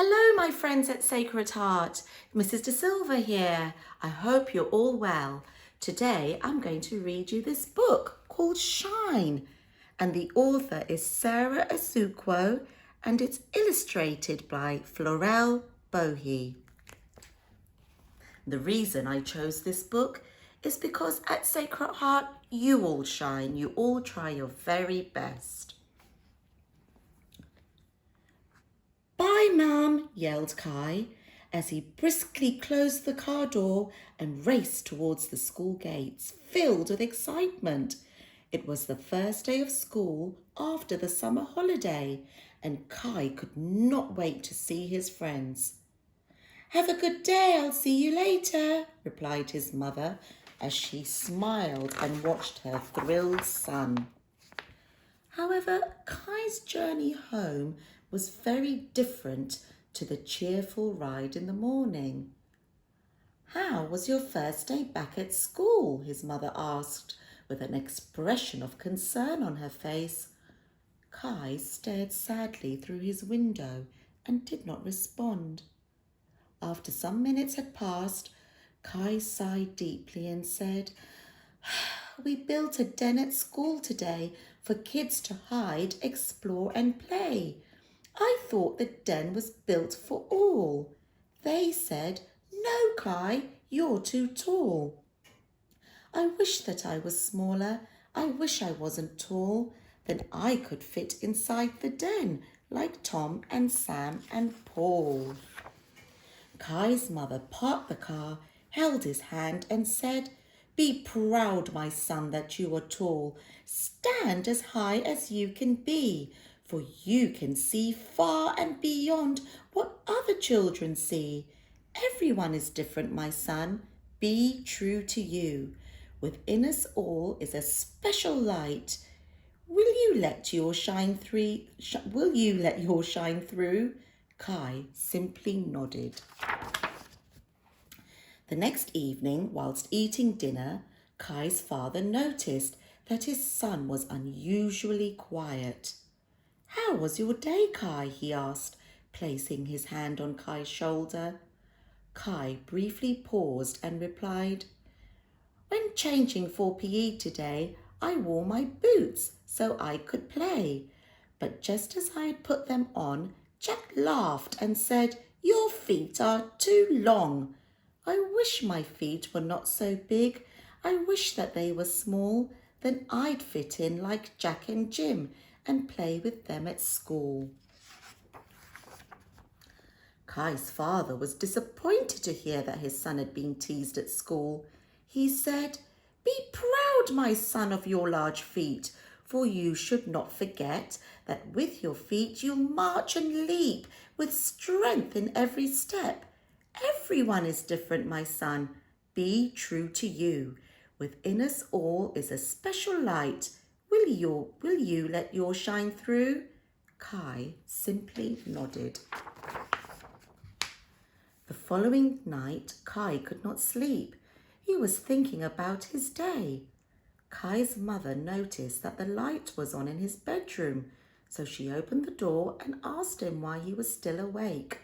Hello, my friends at Sacred Heart. Mrs. Dasilva here. I hope you're all well. Today, I'm going to read you this book called Shine, and the author is Sarah Asukwo, and it's illustrated by Florel Bohe. The reason I chose this book is because at Sacred Heart, you all shine. You all try your very best. "Bye, Mum," yelled Kai as he briskly closed the car door and raced towards the school gates, filled with excitement. It was the first day of school after the summer holiday, and Kai could not wait to see his friends. "Have a good day, I'll see you later," replied his mother as she smiled and watched her thrilled son. However, Kai's journey home was very different to the cheerful ride in the morning. "How was your first day back at school?" his mother asked, with an expression of concern on her face. Kai stared sadly through his window and did not respond. After some minutes had passed, Kai sighed deeply and said, "We built a den at school today for kids to hide, explore and play. I thought the den was built for all. They said, 'No, Kai, you're too tall.' I wish that I was smaller. I wish I wasn't tall. Then I could fit inside the den like Tom and Sam and Paul." Kai's mother parked the car, held his hand and said, "Be proud, my son, that you are tall. Stand as high as you can be, for you can see far and beyond what other children see. Everyone is different, my son. Be true to you. Within us all is a special light. Will you let your shine through? Kai simply nodded. The next evening, whilst eating dinner, Kai's father noticed that his son was unusually quiet. "How was your day, Kai?" he asked, placing his hand on Kai's shoulder. Kai briefly paused and replied, "When changing for PE today, I wore my boots so I could play. But just as I had put them on, Jack laughed and said, 'Your feet are too long.' I wish my feet were not so big. I wish that they were small. Then I'd fit in like Jack and Jim and play with them at school." Kai's father was disappointed to hear that his son had been teased at school. He said, "Be proud, my son, of your large feet, for you should not forget that with your feet you'll march and leap with strength in every step. Everyone is different, my son. Be true to you. Within us all is a special light. Will you let yours shine through?" Kai simply nodded. The following night, Kai could not sleep. He was thinking about his day. Kai's mother noticed that the light was on in his bedroom, so she opened the door and asked him why he was still awake.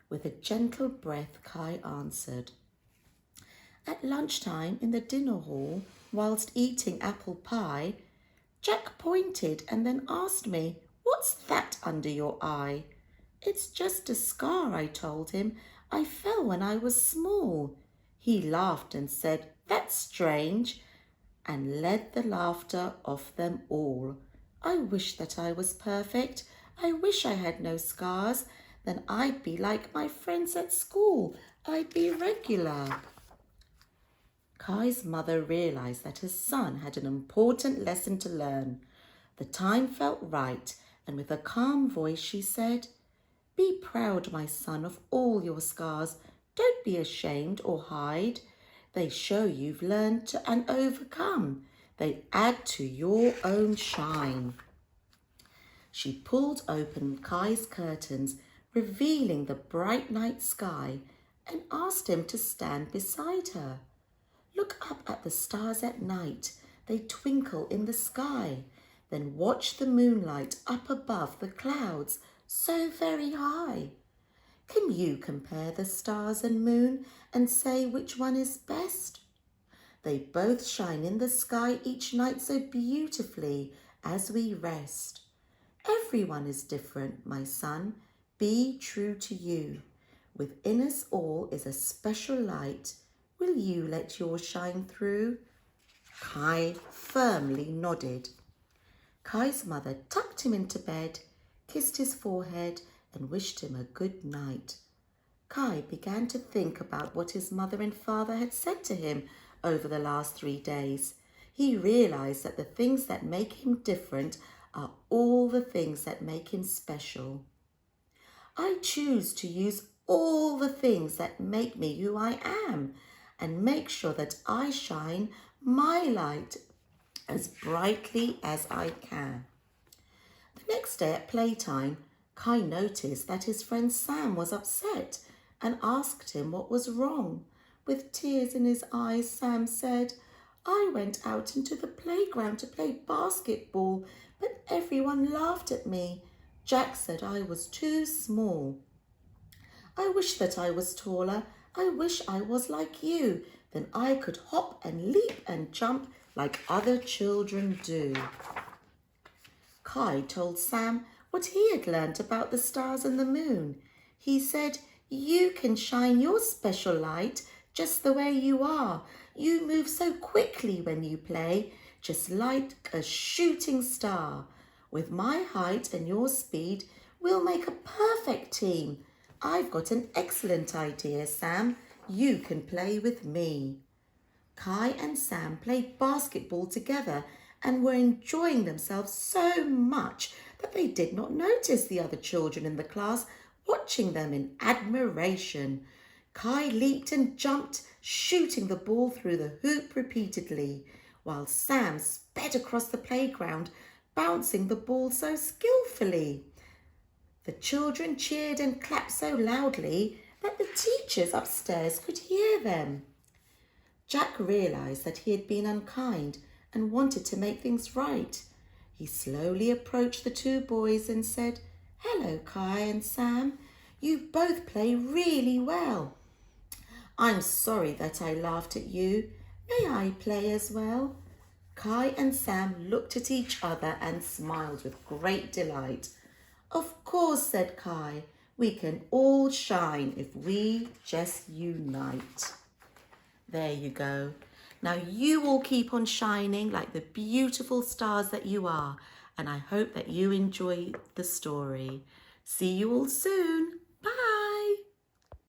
With a gentle breath, Kai answered. "At lunchtime in the dinner hall, whilst eating apple pie, Jack pointed and then asked me, 'What's that under your eye?' 'It's just a scar,' I told him. 'I fell when I was small.' He laughed and said, 'That's strange,' and led the laughter of them all. I wish that I was perfect. I wish I had no scars. Then I'd be like my friends at school. I'd be regular." Kai's mother realized that her son had an important lesson to learn. The time felt right, and with a calm voice she said, "Be proud, my son, of all your scars. Don't be ashamed or hide. They show you've learned and overcome. They add to your own shine." She pulled open Kai's curtains, revealing the bright night sky, and asked him to stand beside her. "Look up at the stars at night. They twinkle in the sky. Then watch the moonlight up above the clouds, so very high. Can you compare the stars and moon and say which one is best? They both shine in the sky each night so beautifully as we rest. Everyone is different, my son. Be true to you. Within us all is a special light. Will you let yours shine through? Kai firmly nodded. Kai's mother tucked him into bed, kissed his forehead, and wished him a good night. Kai began to think about what his mother and father had said to him over the last 3 days. He realized that the things that make him different are all the things that make him special. I choose to use all the things that make me who I am and make sure that I shine my light as brightly as I can. The next day at playtime, Kai noticed that his friend Sam was upset and asked him what was wrong. With tears in his eyes, Sam said, I went out into the playground to play basketball, but everyone laughed at me. Jack said I was too small. I wish that I was taller. I wish I was like you. Then I could hop and leap and jump like other children do. Kai told Sam what he had learnt about the stars and the moon. He said, you can shine your special light just the way you are. You move so quickly when you play, just like a shooting star. With my height and your speed, we'll make a perfect team. I've got an excellent idea, Sam. You can play with me. Kai and Sam played basketball together and were enjoying themselves so much that they did not notice the other children in the class watching them in admiration. Kai leaped and jumped, shooting the ball through the hoop repeatedly, while Sam sped across the playground, bouncing the ball so skillfully. The children cheered and clapped so loudly that the teachers upstairs could hear them. Jack realized that he had been unkind and wanted to make things right. He slowly approached the two boys and said, Hello, Kai and Sam. You both play really well. I'm sorry that I laughed at you. May I play as well? Kai and Sam looked at each other and smiled with great delight. Of course, said Kai. We can all shine if we just unite. There you go. Now you all keep on shining like the beautiful stars that you are, and I hope that you enjoy the story. See you all soon.